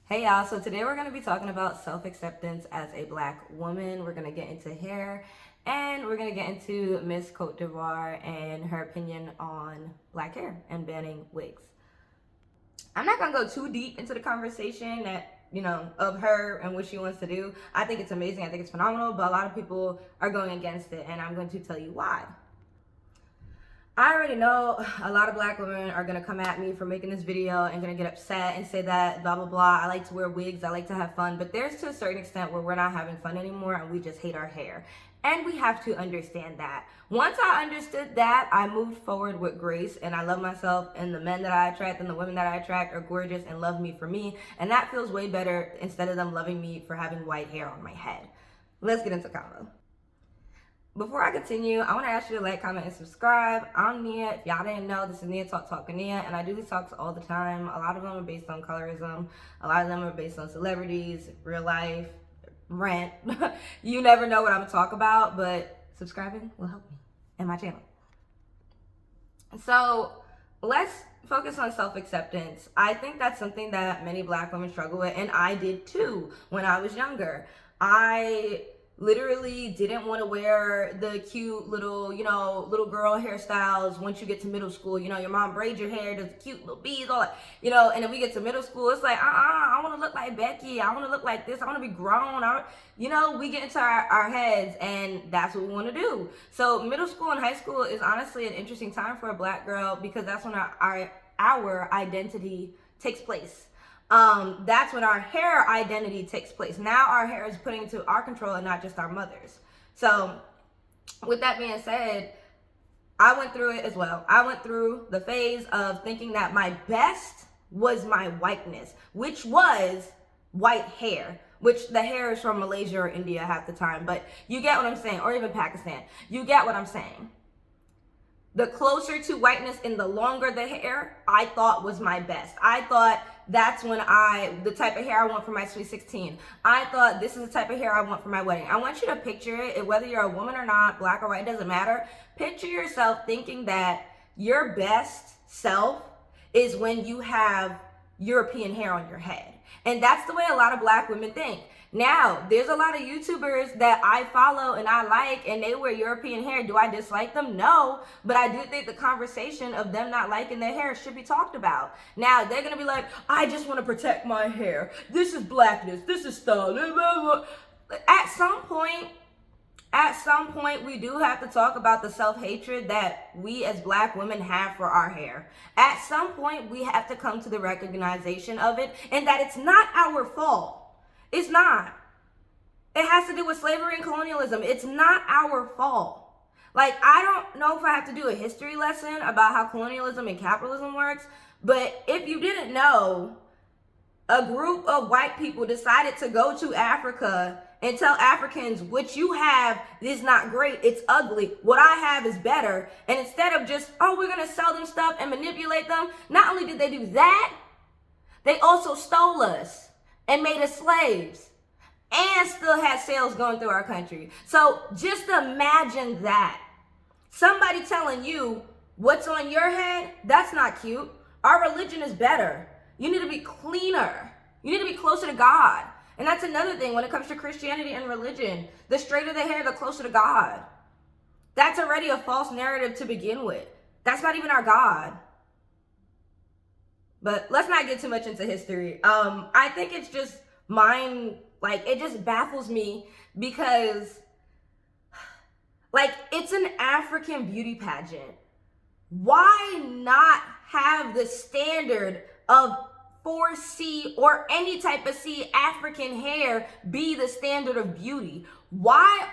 Hey y'all, so today we're going to be talking about self-acceptance as a black woman. We're going to get into hair and we're going to get into Miss Cote d'Ivoire and her opinion on black hair and banning wigs. I'm not going to go too deep into the conversation of her and what she wants to do. I think it's amazing. I think it's phenomenal, but a lot of people are going against it and I'm going to tell you why. I already know a lot of black women are going to come at me for making this video and going to get upset and say that blah, blah, blah. I like to wear wigs. I like to have fun. But there's to a certain extent where we're not having fun anymore and we just hate our hair. And we have to understand that. Once I understood that, I moved forward with grace and I love myself, and the men that I attract and the women that I attract are gorgeous and love me for me. And that feels way better instead of them loving me for having white hair on my head. Let's get into convo. Before I continue, I want to ask you to like, comment, and subscribe. I'm Nia. If y'all didn't know, this is Nia Talking Nia, and I do these talks all the time. A lot of them are based on colorism. A lot of them are based on celebrities, real life, rent. You never know what I'm going to talk about, but subscribing will help me and my channel. So let's focus on self-acceptance. I think that's something that many black women struggle with, and I did too when I was younger. I literally didn't want to wear the cute little girl hairstyles once you get to middle school. Your mom braids your hair, does the cute little beads, all that, and then we get to middle school, it's like, I want to look like Becky, I want to look like this, I want to be grown, we get into our heads, and that's what we want to do. So middle school and high school is honestly an interesting time for a black girl because that's when our identity takes place. That's when our hair identity takes place. Now our hair is put into our control and not just our mother's. So with that being said, I went through it as well. I went through the phase of thinking that my best was my whiteness, which was white hair, which the hair is from Malaysia or India half the time, but you get what I'm saying, or even Pakistan. You get what I'm saying. The closer to whiteness and the longer the hair, I thought was my best. I thought that's when the type of hair I want for my sweet 16. I thought this is the type of hair I want for my wedding. I want you to picture it, whether you're a woman or not, black or white, it doesn't matter. Picture yourself thinking that your best self is when you have European hair on your head. And that's the way a lot of black women think. Now, there's a lot of YouTubers that I follow and I like, and they wear European hair. Do I dislike them? No, but I do think the conversation of them not liking their hair should be talked about. Now, they're going to be like, I just want to protect my hair. This is blackness. This is style. At some point, we do have to talk about the self-hatred that we as black women have for our hair. At some point, we have to come to the recognition of it and that it's not our fault. It's not. It has to do with slavery and colonialism. It's not our fault. Like, I don't know if I have to do a history lesson about how colonialism and capitalism works, but if you didn't know, a group of white people decided to go to Africa and tell Africans, what you have is not great, it's ugly, what I have is better. And instead of just, we're going to sell them stuff and manipulate them, not only did they do that, they also stole us and made us slaves and still had sales going through our country. So just imagine that. Somebody telling you what's on your head, that's not cute. Our religion is better. You need to be cleaner. You need to be closer to God. And that's another thing when it comes to Christianity and religion. The straighter the hair, the closer to God. That's already a false narrative to begin with. That's not even our God. But let's not get too much into history. I think it's just it just baffles me because, it's an African beauty pageant. Why not have the standard of 4C or any type of C African hair be the standard of beauty? Why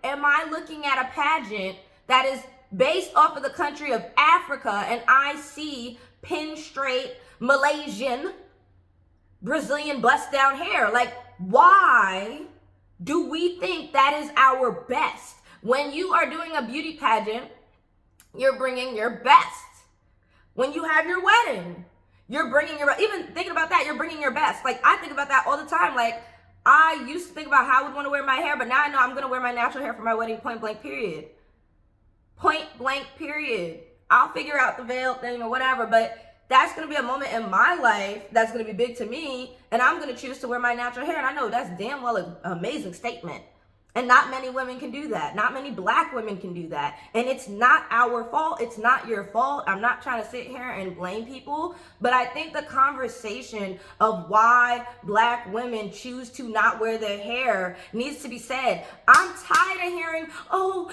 am I looking at a pageant that is based off of the country of Africa and I see pin straight Malaysian, Brazilian bust down hair? Why do we think that is our best? When you are doing a beauty pageant, you're bringing your best. When you have your wedding, you're bringing even thinking about that, you're bringing your best. I think about that all the time. I used to think about how I would want to wear my hair, but now I know I'm going to wear my natural hair for my wedding, point blank, period. Point blank, period. I'll figure out the veil thing or whatever, but that's going to be a moment in my life that's going to be big to me, and I'm going to choose to wear my natural hair. And I know that's damn well an amazing statement. And not many women can do that. Not many black women can do that. And it's not our fault. It's not your fault. I'm not trying to sit here and blame people. But I think the conversation of why black women choose to not wear their hair needs to be said. I'm tired of hearing, oh,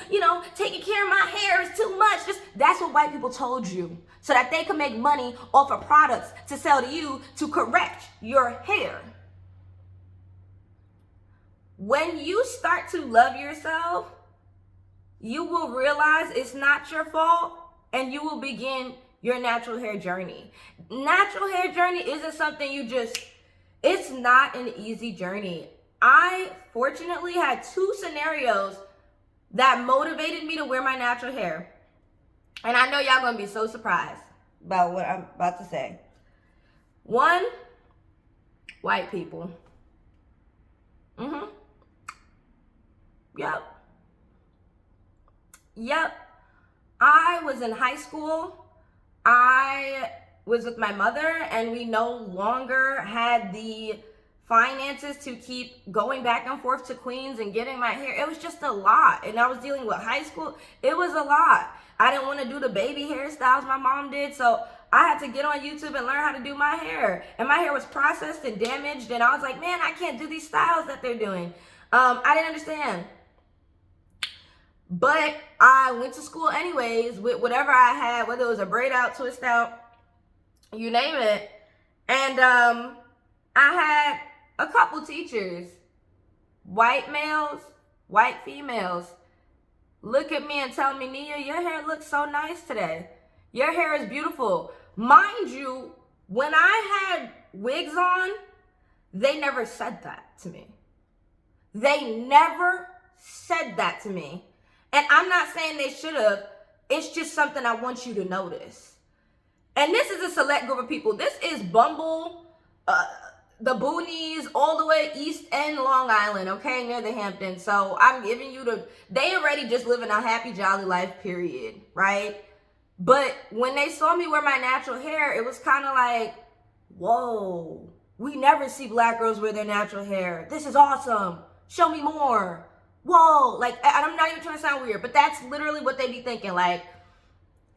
taking care of my hair is too much. That's what white people told you, so that they can make money off of products to sell to you to correct your hair. When you start to love yourself, you will realize it's not your fault, and you will begin your natural hair journey. Natural hair journey isn't something it's not an easy journey. I fortunately had 2 scenarios that motivated me to wear my natural hair. And I know y'all gonna be so surprised about what I'm about to say. 1, white people. Yep. I was in high school. I was with my mother, and we no longer had the finances to keep going back and forth to Queens and getting my hair. It was just a lot. And I was dealing with high school. It was a lot. I didn't want to do the baby hairstyles my mom did, so I had to get on YouTube and learn how to do my hair. And my hair was processed and damaged, and I was like, man, I can't do these styles that they're doing. I didn't understand. But I went to school anyways with whatever I had, whether it was a braid out, twist out, you name it. And I had a couple teachers, white males, white females, look at me and tell me, Nia, your hair looks so nice today. Your hair is beautiful. Mind you, when I had wigs on, they never said that to me. They never said that to me. And I'm not saying they should have. It's just something I want you to notice. And this is a select group of people. This is Bumble, the Boonies, all the way East End, Long Island, okay, near the Hamptons. So I'm giving you they already just living a happy, jolly life, period, right? But when they saw me wear my natural hair, it was kind of like, whoa, we never see black girls wear their natural hair. This is awesome. Show me more. Whoa, like, I'm not even trying to sound weird, but that's literally what they be thinking. Like,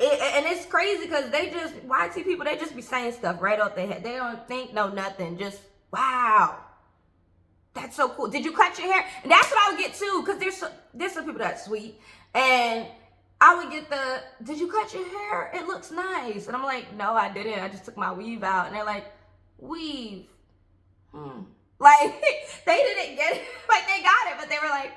and it's crazy because YT people, they just be saying stuff right off their head. They don't think, no, nothing. Just, wow, that's so cool. Did you cut your hair? And that's what I would get too, because there's some people that's sweet. And I would get did you cut your hair? It looks nice. And I'm like, no, I didn't. I just took my weave out. And they're like, weave? Like, they didn't get it. Like, they got it, but they were like,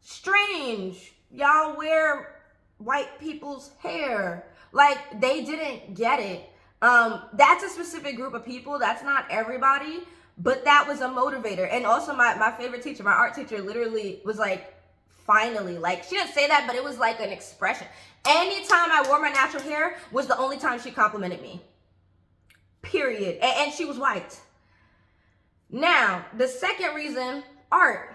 strange, y'all wear white people's hair. Like, they didn't get it. That's a specific group of people. That's not everybody, but that was a motivator. And also my favorite teacher, my art teacher, literally was like, finally, like, she didn't say that, but it was like an expression. Anytime I wore my natural hair was the only time she complimented me, period. And she was white. Now, the second reason, art.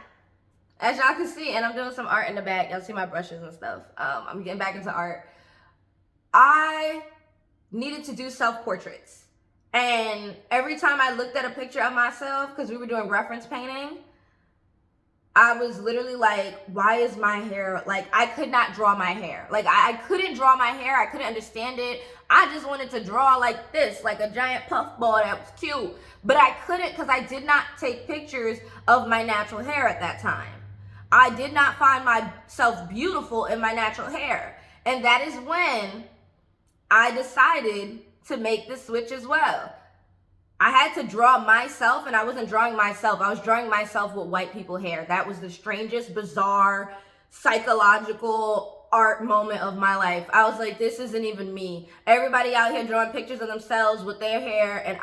As y'all can see, and I'm doing some art in the back. Y'all see my brushes and stuff. I'm getting back into art. I needed to do self-portraits. And every time I looked at a picture of myself, because we were doing reference painting, I was literally like, why is my hair, like, I could not draw my hair. Like, I couldn't draw my hair. I couldn't understand it. I just wanted to draw like this, like a giant puffball that was cute. But I couldn't because I did not take pictures of my natural hair at that time. I did not find myself beautiful in my natural hair. And that is when I decided to make the switch as well. I had to draw myself, and I wasn't drawing myself. I was drawing myself with white people hair. That was the strangest, bizarre, psychological art moment of my life. I was like, this isn't even me. Everybody out here drawing pictures of themselves with their hair, and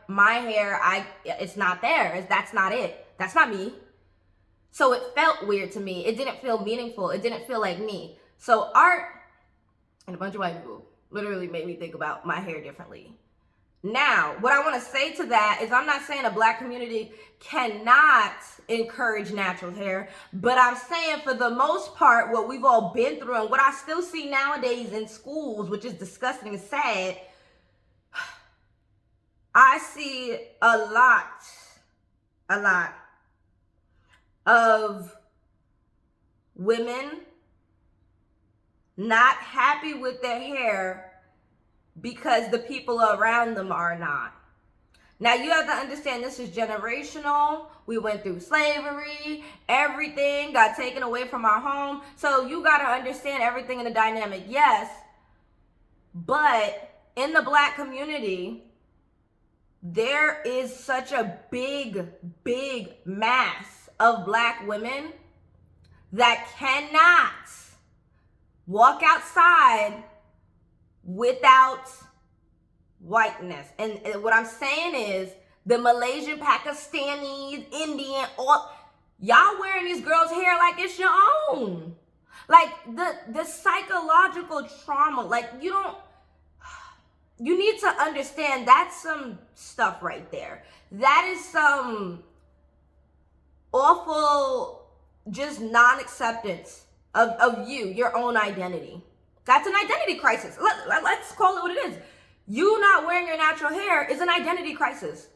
my hair, it's not there. That's not it. That's not me. So it felt weird to me. It didn't feel meaningful. It didn't feel like me. So art and a bunch of white people literally made me think about my hair differently. Now, what I want to say to that is I'm not saying a black community cannot encourage natural hair, but I'm saying for the most part, what we've all been through and what I still see nowadays in schools, which is disgusting and sad, I see a lot of women not happy with their hair because the people around them are not. Now, you have to understand this is generational. We went through slavery. Everything got taken away from our home. So you got to understand everything in the dynamic. Yes, but in the Black community, there is such a big mass of Black women that cannot walk outside without whiteness. And what I'm saying is the Malaysian, Pakistani, Indian, all y'all wearing these girls' hair like it's your own. Like the psychological trauma, like you need to understand that's some stuff right there. That is some awful just non-acceptance of you, your own identity. That's an identity crisis. Let's call it what it is. You not wearing your natural hair is an identity crisis.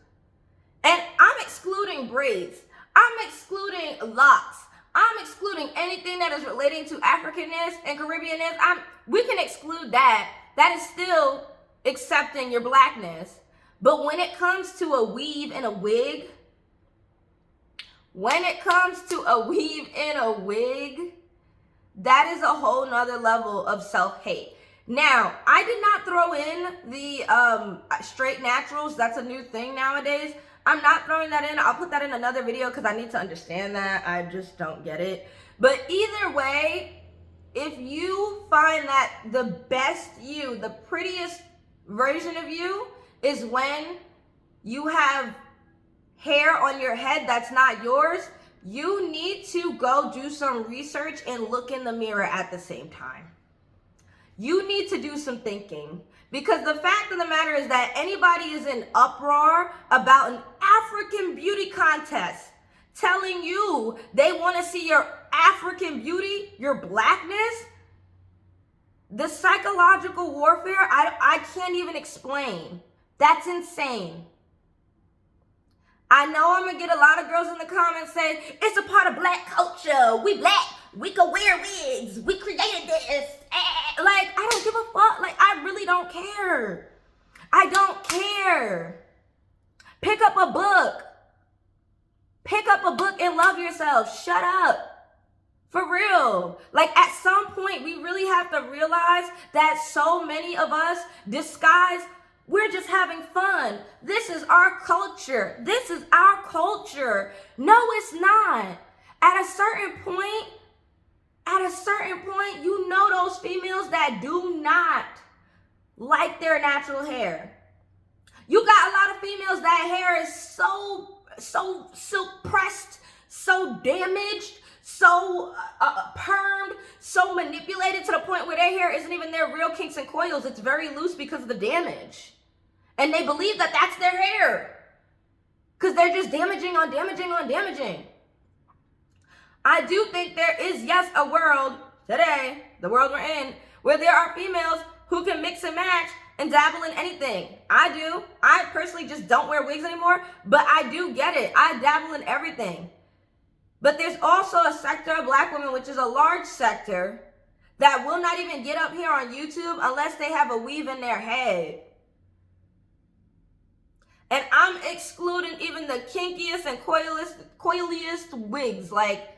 And I'm excluding braids. I'm excluding locks. I'm excluding anything that is relating to Africanness and Caribbeanness. We can exclude that. That is still accepting your Blackness. But when it comes to a weave and a wig, that is a whole nother level of self-hate. Now, I did not throw in the straight naturals. That's a new thing nowadays. I'm not throwing that in. I'll put that in another video because I need to understand that. I just don't get it. But either way, if you find that the best you, the prettiest version of you is when you have hair on your head that's not yours, you need to go do some research and look in the mirror at the same time. You need to do some thinking, because the fact of the matter is that anybody is in uproar about an African beauty contest telling you they want to see your African beauty, your Blackness. The psychological warfare, I can't even explain. That's insane. I know I'm going to get a lot of girls in the comments saying, it's a part of Black culture. We Black. We can wear wigs. We created this. Like, I don't give a fuck. Like, I really don't care. I don't care. Pick up a book. Pick up a book and love yourself. Shut up. For real. Like, at some point, we really have to realize that so many of us disguise, we're just having fun. This is our culture. This is our culture. No, it's not. At a certain point, you know those females that do not like their natural hair. You got a lot of females that hair is so silk pressed, so damaged, so permed, so manipulated to the point where their hair isn't even their real kinks and coils. It's very loose because of the damage. And they believe that that's their hair because they're just damaging on damaging on damaging. I do think there is, yes, a world today, the world we're in, where there are females who can mix and match and dabble in anything. I do. I personally just don't wear wigs anymore, but I do get it. I dabble in everything. But there's also a sector of Black women, which is a large sector, that will not even get up here on YouTube unless they have a weave in their head. And I'm excluding even the kinkiest and coiliest wigs. Like,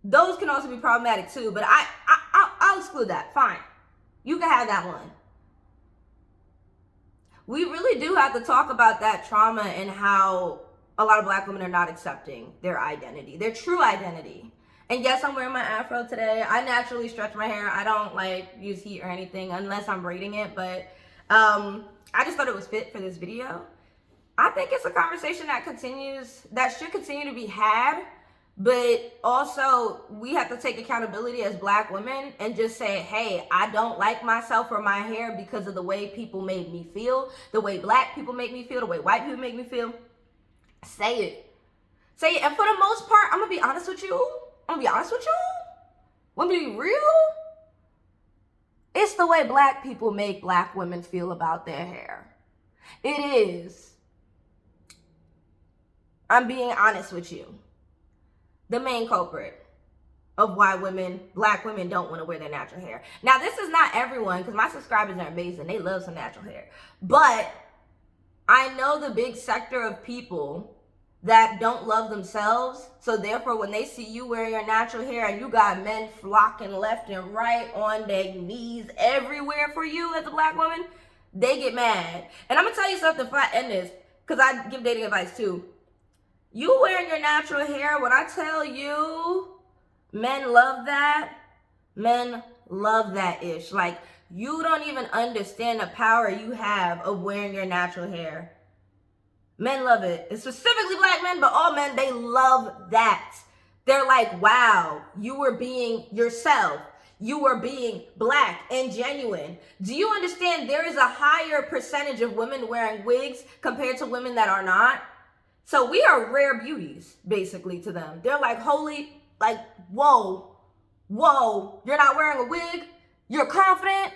those can also be problematic too, but I'll exclude that. Fine. You can have that one. We really do have to talk about that trauma and how a lot of Black women are not accepting their identity, their true identity. And yes, I'm wearing my afro today. I naturally stretch my hair. I don't like use heat or anything unless I'm braiding it, but I just thought it was fit for this video. I think it's a conversation that should continue to be had, but also we have to take accountability as Black women and just say, hey, I don't like myself or my hair because of the way people made me feel, the way Black people make me feel, the way white people make me feel. Say it. Say it. And for the most part, I'm going to be honest with you. Want to be real? It's the way Black people make Black women feel about their hair. It is, I'm being honest with you, the main culprit of why black women don't want to wear their natural hair. Now, this is not everyone, because my subscribers are amazing. They love some natural hair. But I know the big sector of people that don't love themselves. So therefore, when they see you wearing your natural hair and you got men flocking left and right on their knees everywhere for you as a black woman, they get mad. And I'm going to tell you something before I end this, because I give dating advice too. You wearing your natural hair, when I tell you, men love that. Men love that ish. Like, you don't even understand the power you have of wearing your natural hair. Men love it. It's specifically black men, but all men, they love that. They're like, wow, you were being yourself. You were being black and genuine. Do you understand there is a higher percentage of women wearing wigs compared to women that are not? So we are rare beauties, basically, to them. They're like, holy, like, whoa, you're not wearing a wig? You're confident?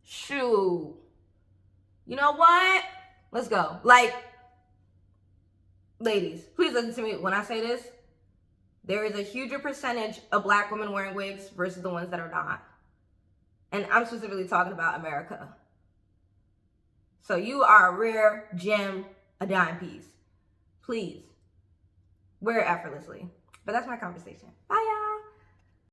Shoot. You know what? Let's go. Like, ladies, please listen to me when I say this. There is a huger percentage of black women wearing wigs versus the ones that are not. And I'm specifically talking about America. So you are a rare gem, a dime piece. Please, wear it effortlessly. But that's my conversation. Bye, y'all.